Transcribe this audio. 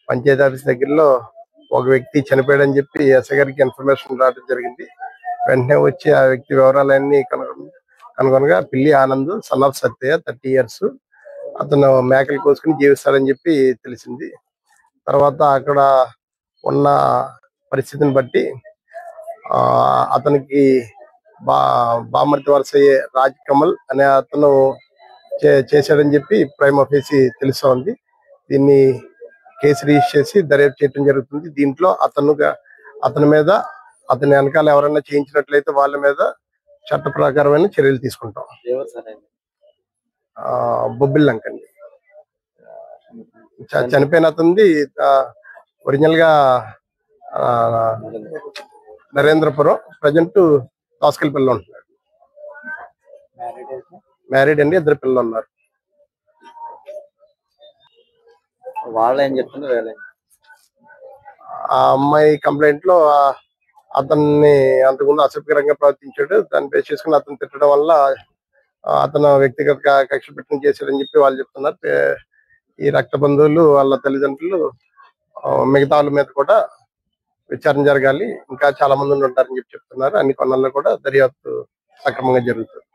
Panchayat office దగ్గరలో ఒక వ్యక్తి చనిపోయాడని చెప్పి ఎస్ఐ గారికి ఇన్ఫర్మేషన్ రావడం జరిగింది. వెంటనే వచ్చి ఆ వ్యక్తి వివరాలన్నీ కనుగొనగా పిల్లి Anand son of Satya 30 years, అతను మేకలు కోసుకుని జీవిస్తాడని చెప్పి తెలిసింది. తర్వాత అక్కడ ఉన్న పరిస్థితిని బట్టి అతనికి బామర్తి వరుస అయ్యే రాజ్ కమల్ అనే అతను చేశాడని చెప్పి ప్రైమ్ ఆఫీసి తెలుస్తోంది. దీన్ని కేసు రిజిస్టర్ చేసి దర్యాప్తు చేయడం జరుగుతుంది. దీంట్లో అతని మీద అతని వెనకాల ఎవరైనా చేయించినట్లయితే వాళ్ళ మీద చట్ట ప్రకారమైన చర్యలు తీసుకుంటాం. బొబ్బిల్లంక అండి. చనిపోయిన అతనిది ఒరిజినల్ గా నరేంద్రపురం, ప్రజెంట్ దాసకల్పల్లిలో ఉంటున్నాడు. మ్యారీడ్ అండి, 2 పిల్లలు ఉన్నారు. వాళ్ళు ఏం చెప్తున్నారు? ఆ అమ్మాయి కంప్లైంట్ లో అతన్ని అంతకుముందు అసభ్యకరంగా ప్రవర్తించాడు, దాన్ని బేస్ చేసుకుని అతను తిట్టడం వల్ల అతను వ్యక్తిగత కక్ష పెట్టడం చేశాడని చెప్పి వాళ్ళు చెప్తున్నారు. ఈ రక్త బంధువులు వాళ్ళ తల్లిదండ్రులు మిగతా వాళ్ళ మీద కూడా విచారణ జరగాలి, ఇంకా చాలా మంది ఉంటారని చెప్పి చెప్తున్నారు. అన్ని కొన్నాళ్ళు కూడా దర్యాప్తు సక్రమంగా జరుగుతుంది.